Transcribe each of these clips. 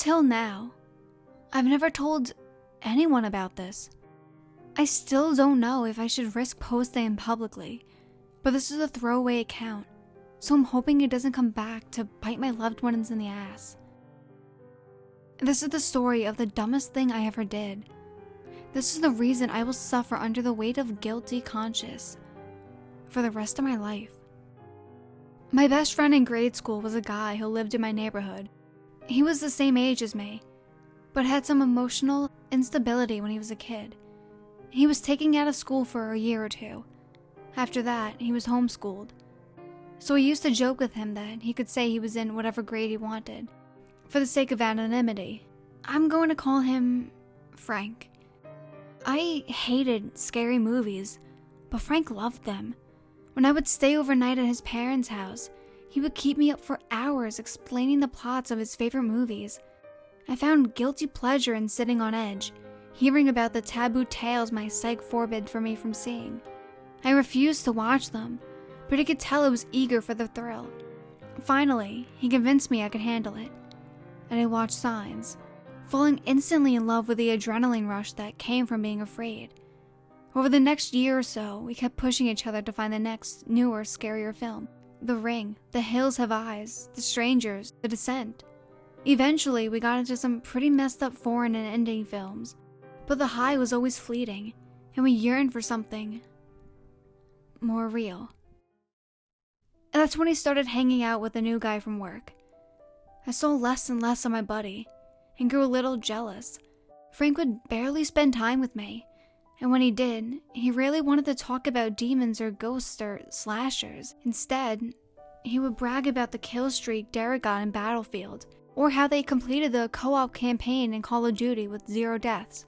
Until now, I've never told anyone about this. I still don't know if I should risk posting it publicly, but this is a throwaway account, so I'm hoping it doesn't come back to bite my loved ones in the ass. This is the story of the dumbest thing I ever did. This is the reason I will suffer under the weight of guilty conscience for the rest of my life. My best friend in grade school was a guy who lived in my neighborhood. He was the same age as me, but had some emotional instability when he was a kid. He was taken out of school for a year or two. After that, he was homeschooled. So I used to joke with him that he could say he was in whatever grade he wanted. For the sake of anonymity, I'm going to call him Frank. I hated scary movies, but Frank loved them. When I would stay overnight at his parents' house, he would keep me up for hours explaining the plots of his favorite movies. I found guilty pleasure in sitting on edge, hearing about the taboo tales my psych forbid for me from seeing. I refused to watch them, but he could tell I was eager for the thrill. Finally, he convinced me I could handle it, and I watched Signs, falling instantly in love with the adrenaline rush that came from being afraid. Over the next year or so, we kept pushing each other to find the next, newer, scarier film. The Ring, The Hills Have Eyes, The Strangers, The Descent. Eventually, we got into some pretty messed up foreign and indie films, but the high was always fleeting, and we yearned for something more real. And that's when he started hanging out with a new guy from work. I saw less and less of my buddy, and grew a little jealous. Frank would barely spend time with me, and when he did, he rarely wanted to talk about demons or ghosts or slashers. Instead, he would brag about the kill streak Derek got in Battlefield, or how they completed the co-op campaign in Call of Duty with 0 deaths.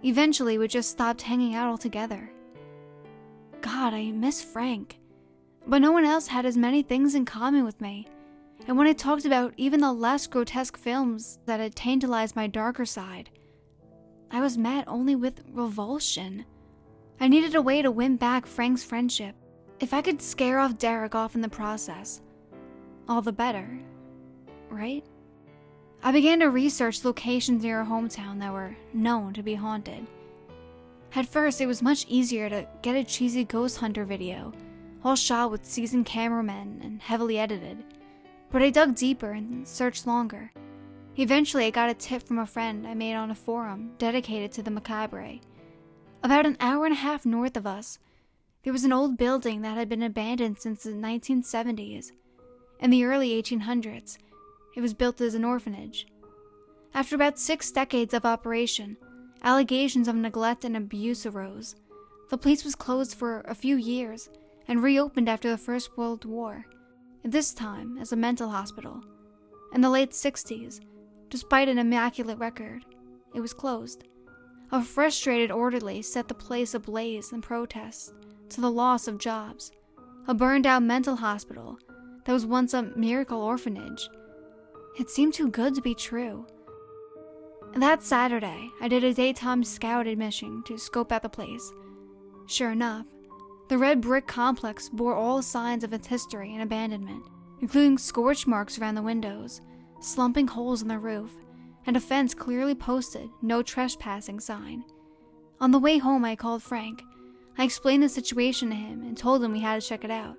Eventually, we just stopped hanging out altogether. God, I miss Frank. But no one else had as many things in common with me, and when I talked about even the less grotesque films that had tantalized my darker side, I was met only with revulsion. I needed a way to win back Frank's friendship. If I could scare off Derek in the process, all the better, right? I began to research locations near our hometown that were known to be haunted. At first, it was much easier to get a cheesy ghost hunter video, all shot with seasoned cameramen and heavily edited. But I dug deeper and searched longer. Eventually, I got a tip from a friend I made on a forum dedicated to the macabre. About an hour and a half north of us, there was an old building that had been abandoned since the 1970s. In the early 1800s, it was built as an orphanage. After about 6 decades of operation, allegations of neglect and abuse arose. The place was closed for a few years and reopened after the First World War, this time as a mental hospital. In the late 60s, despite an immaculate record, it was closed. A frustrated orderly set the place ablaze in protest to the loss of jobs. A burned-out mental hospital that was once a miracle orphanage. It seemed too good to be true. That Saturday, I did a daytime scouted mission to scope out the place. Sure enough, the red brick complex bore all signs of its history and abandonment, including scorch marks around the windows, slumping holes in the roof, and a fence clearly posted "No Trespassing" sign. On the way home, I called Frank. I explained the situation to him and told him we had to check it out.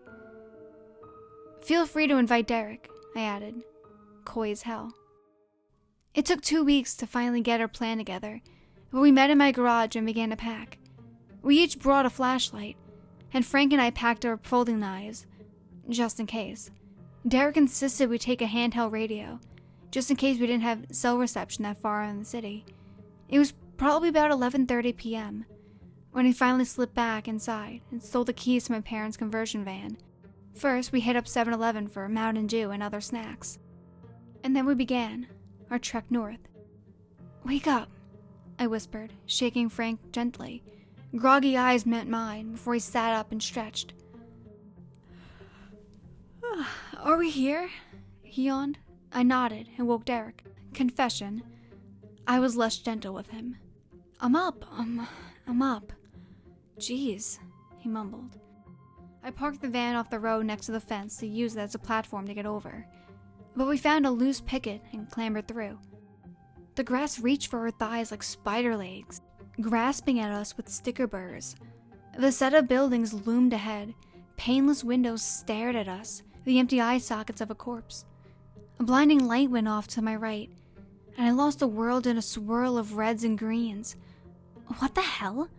"Feel free to invite Derek," I added, coy as hell. It took 2 weeks to finally get our plan together, but we met in my garage and began to pack. We each brought a flashlight, and Frank and I packed our folding knives, just in case. Derek insisted we take a handheld radio, just in case we didn't have cell reception that far in the city. It was probably about 11:30 p.m. when he finally slipped back inside and stole the keys to my parents' conversion van. First, we hit up 7-Eleven for Mountain Dew and other snacks. And then we began our trek north. "Wake up," I whispered, shaking Frank gently. Groggy eyes met mine before he sat up and stretched. "Are we here?" he yawned. I nodded and woke Derek. Confession, I was less gentle with him. I'm up. Jeez," he mumbled. I parked the van off the road next to the fence to use it as a platform to get over. but we found a loose picket and clambered through. The grass reached for our thighs like spider legs, grasping at us with sticker burrs. The set of buildings loomed ahead. Paneless windows stared at us, the empty eye sockets of a corpse. A blinding light went off to my right, and I lost the world in a swirl of reds and greens. What the hell?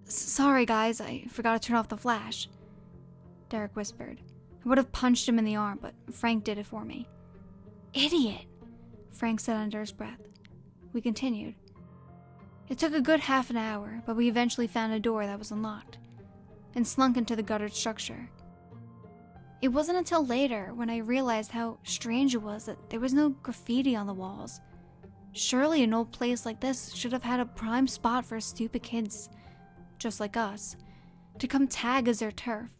Sorry, guys, I forgot to turn off the flash, Derek whispered. I would have punched him in the arm, but Frank did it for me. Idiot, Frank said under his breath. We continued. It took a good half an hour, but we eventually found a door that was unlocked and slunk into the guttered structure. It wasn't until later when I realized how strange it was that there was no graffiti on the walls. Surely an old place like this should have had a prime spot for stupid kids, just like us, to come tag as their turf.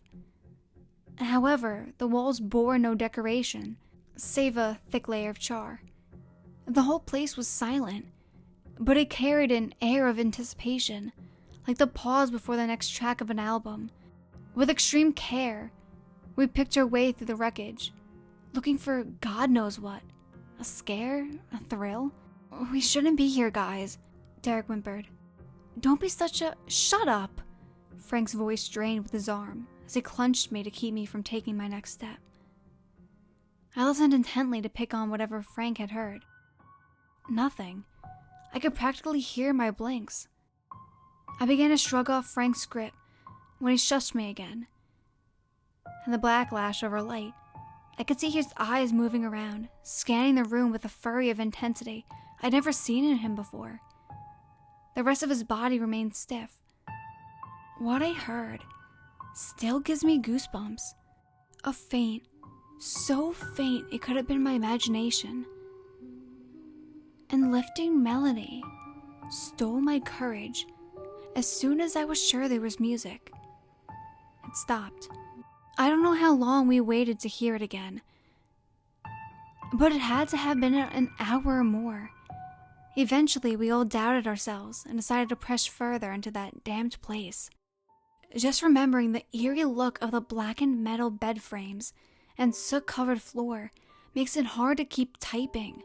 However, the walls bore no decoration, save a thick layer of char. The whole place was silent, but it carried an air of anticipation, like the pause before the next track of an album. With extreme care, we picked our way through the wreckage, looking for God knows what. A scare? A thrill? We shouldn't be here, guys, Derek whimpered. Don't be such a— Shut up! Frank's voice strained with his arm as he clenched me to keep me from taking my next step. I listened intently to pick on whatever Frank had heard. Nothing. I could practically hear my blinks. I began to shrug off Frank's grip when he shushed me again. In the backlash of our light, I could see his eyes moving around, scanning the room with a fury of intensity I'd never seen in him before. The rest of his body remained stiff. What I heard still gives me goosebumps. A faint, so faint it could have been my imagination. And lifting melody stole my courage as soon as I was sure there was music. It stopped. I don't know how long we waited to hear it again, but it had to have been an hour or more. Eventually, we all doubted ourselves and decided to press further into that damned place. Just remembering the eerie look of the blackened metal bed frames and soot-covered floor makes it hard to keep typing.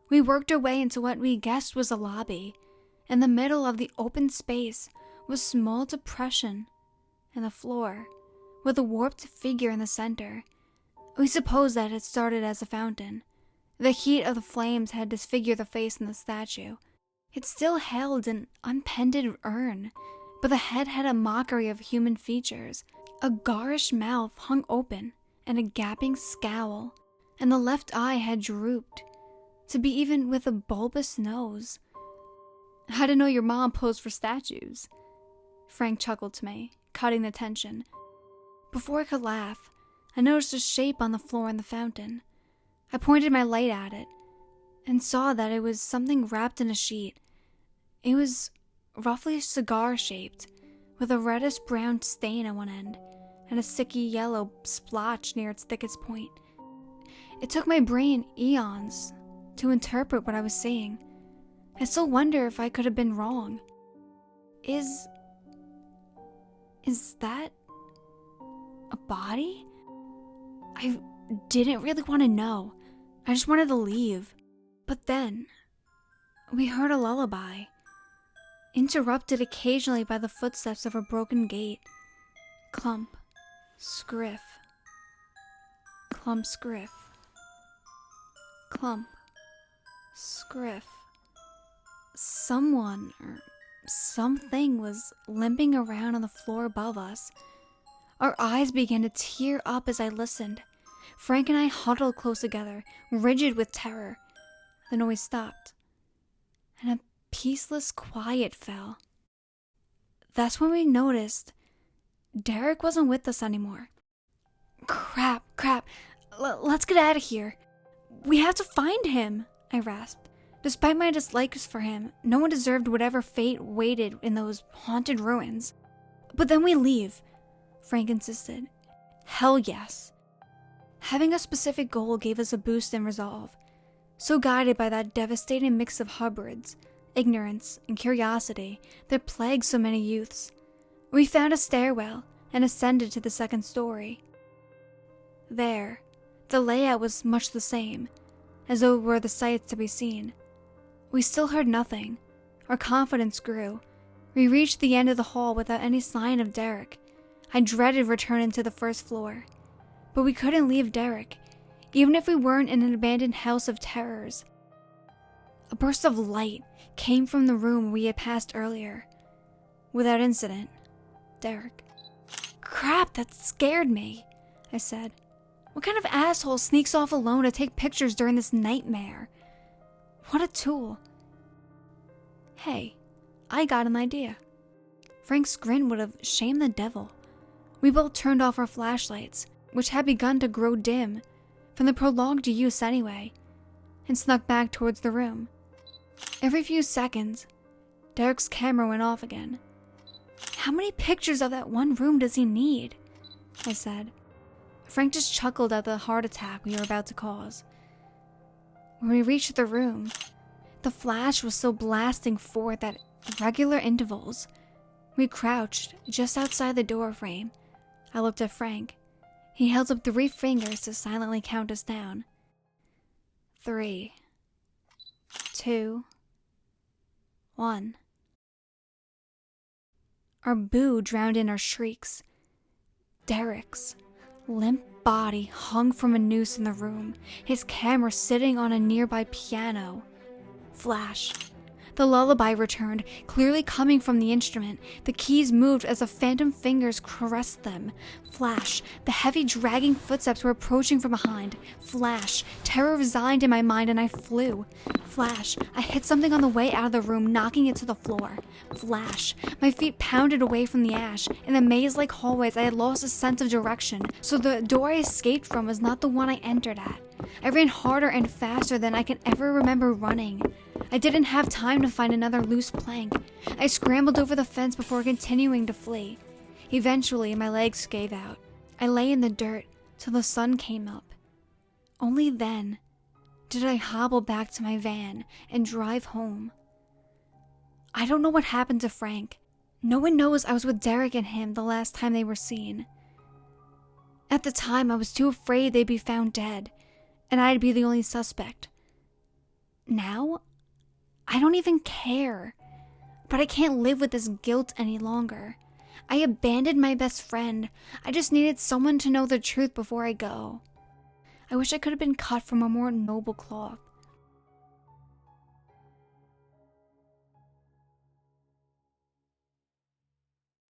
We worked our way into what we guessed was a lobby. In the middle of the open space was a small depression in the floor, with a warped figure in the center. We supposed that it started as a fountain. The heat of the flames had disfigured the face in the statue. It still held an unpended urn, but the head had a mockery of human features. A garish mouth hung open, and a gaping scowl, and the left eye had drooped, to be even with a bulbous nose. I didn't know your mom posed for statues, Frank chuckled to me, cutting the tension. Before I could laugh, I noticed a shape on the floor in the fountain. I pointed my light at it, and saw that it was something wrapped in a sheet. It was roughly cigar-shaped, with a reddish-brown stain at one end, and a sicky yellow splotch near its thickest point. It took my brain eons to interpret what I was seeing. I still wonder if I could have been wrong. Is that a body? I didn't really want to know. I just wanted to leave. But then, we heard a lullaby, interrupted occasionally by the footsteps of a broken gate. Clump, scriff. Clump, scriff. Clump, scriff. Someone or something was limping around on the floor above us. Our eyes began to tear up as I listened. Frank and I huddled close together, rigid with terror. The noise stopped, and a peaceless quiet fell. That's when we noticed Derek wasn't with us anymore. Crap. Let's get out of here. We have to find him, I rasped. Despite my dislikes for him, no one deserved whatever fate waited in those haunted ruins. But then we leave, Frank insisted. Hell yes. Having a specific goal gave us a boost in resolve. So guided by that devastating mix of hybrids, ignorance, and curiosity that plagues so many youths, we found a stairwell and ascended to the second story. There, The layout was much the same, as though it were the sights to be seen. We still heard nothing. Our confidence grew. We reached the end of the hall without any sign of Derek. I dreaded returning to the first floor. But we couldn't leave Derek, even if we weren't in an abandoned house of terrors. A burst of light came from the room we had passed earlier. Without incident, Derek. "Crap, that scared me," I said. "What kind of asshole sneaks off alone to take pictures during this nightmare? What a tool." Hey, I got an idea. Frank's grin would have shamed the devil. We both turned off our flashlights, which had begun to grow dim from the prolonged use anyway, and snuck back towards the room. Every few seconds, Derek's camera went off again. "How many pictures of that one room does he need?" I said. Frank just chuckled at the heart attack we were about to cause. When we reached the room, the flash was still blasting forth at regular intervals. We crouched just outside the door frame. I looked at Frank. He held up 3 fingers to silently count us down. 3, 2, 1. Our boo drowned in our shrieks. Derek's limp body hung from a noose in the room, his camera sitting on a nearby piano. Flash. The lullaby returned, clearly coming from the instrument. The keys moved as the phantom fingers caressed them. Flash. The heavy dragging footsteps were approaching from behind. Flash. Terror resigned in my mind and I flew. Flash. I hit something on the way out of the room, knocking it to the floor. Flash. My feet pounded away from the ash. In the maze-like hallways, I had lost a sense of direction, so the door I escaped from was not the one I entered at. I ran harder and faster than I can ever remember running. I didn't have time to find another loose plank. I scrambled over the fence before continuing to flee. Eventually, my legs gave out. I lay in the dirt till the sun came up. Only then did I hobble back to my van and drive home. I don't know what happened to Frank. No one knows I was with Derek and him the last time they were seen. At the time, I was too afraid they'd be found dead, and I'd be the only suspect. Now, I don't even care. But I can't live with this guilt any longer. I abandoned my best friend. I just needed someone to know the truth before I go. I wish I could have been cut from a more noble cloth.